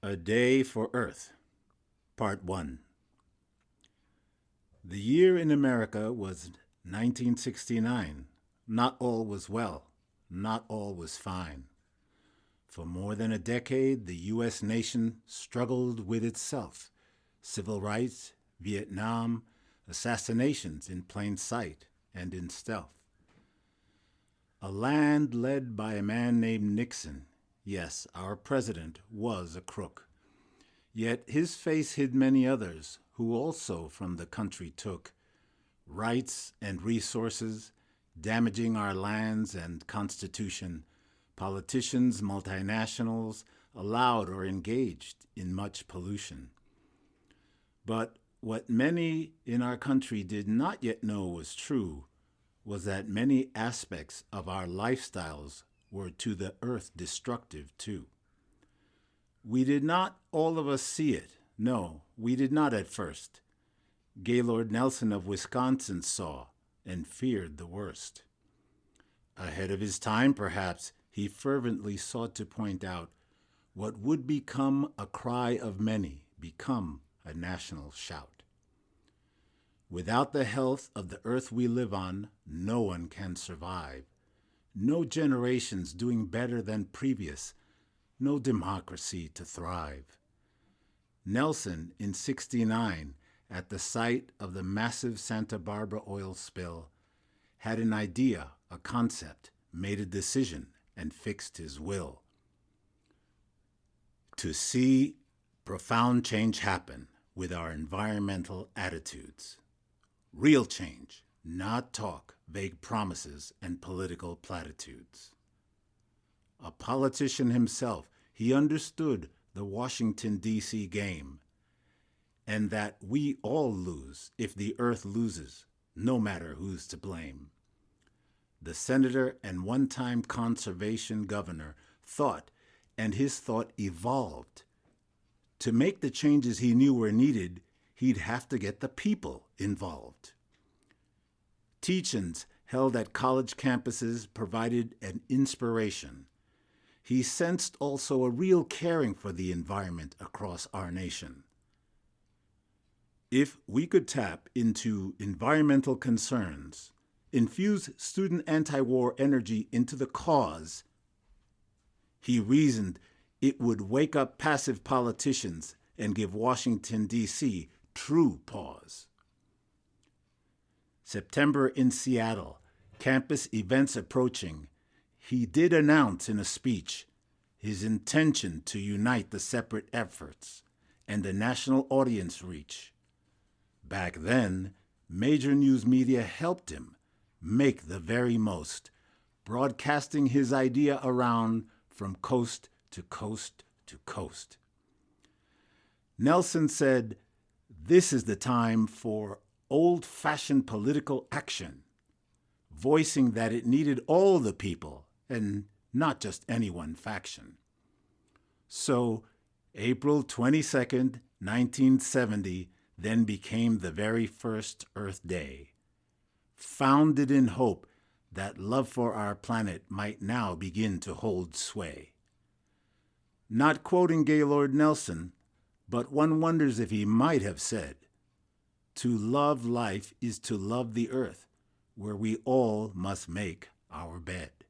A Day for Earth, Part 1. The year in America was 1969. Not all was well. Not all was fine. For more than a decade, the U.S. nation struggled with itself. Civil rights, Vietnam, assassinations in plain sight and in stealth. A land led by a man named Nixon. Yes, our president was a crook. Yet his face hid many others who also from the country took rights and resources, damaging our lands and constitution. Politicians, multinationals, allowed or engaged in much pollution. But what many in our country did not yet know was true was that many aspects of our lifestyles were to the earth destructive too. We did not all of us see it. No, we did not at first. Gaylord Nelson of Wisconsin saw and feared the worst. Ahead of his time, perhaps, he fervently sought to point out what would become a cry of many, become a national shout. Without the health of the earth we live on, no one can survive. No generations doing better than previous, no democracy to thrive. Nelson, in '69, at the site of the massive Santa Barbara oil spill, had an idea, a concept, made a decision, and fixed his will. To see profound change happen with our environmental attitudes. Real change, not talk, vague promises, and political platitudes. A politician himself, he understood the Washington, D.C. game, and that we all lose if the earth loses, no matter who's to blame. The senator and one-time conservation governor thought, and his thought evolved. To make the changes he knew were needed, he'd have to get the people involved. Teach-ins held at college campuses provided an inspiration. He sensed also a real caring for the environment across our nation. If we could tap into environmental concerns, infuse student anti-war energy into the cause, he reasoned it would wake up passive politicians and give Washington, D.C. true pause. September in Seattle, campus events approaching, he did announce in a speech his intention to unite the separate efforts and the national audience reach. Back then, major news media helped him make the very most, broadcasting his idea around from coast to coast to coast. Nelson said, "This is the time for old-fashioned political action," voicing that it needed all the people and not just any one faction. So, April 22nd, 1970, then became the very first Earth Day, founded in hope that love for our planet might now begin to hold sway. Not quoting Gaylord Nelson, but one wonders if he might have said, "To love life is to love the earth, where we all must make our bed."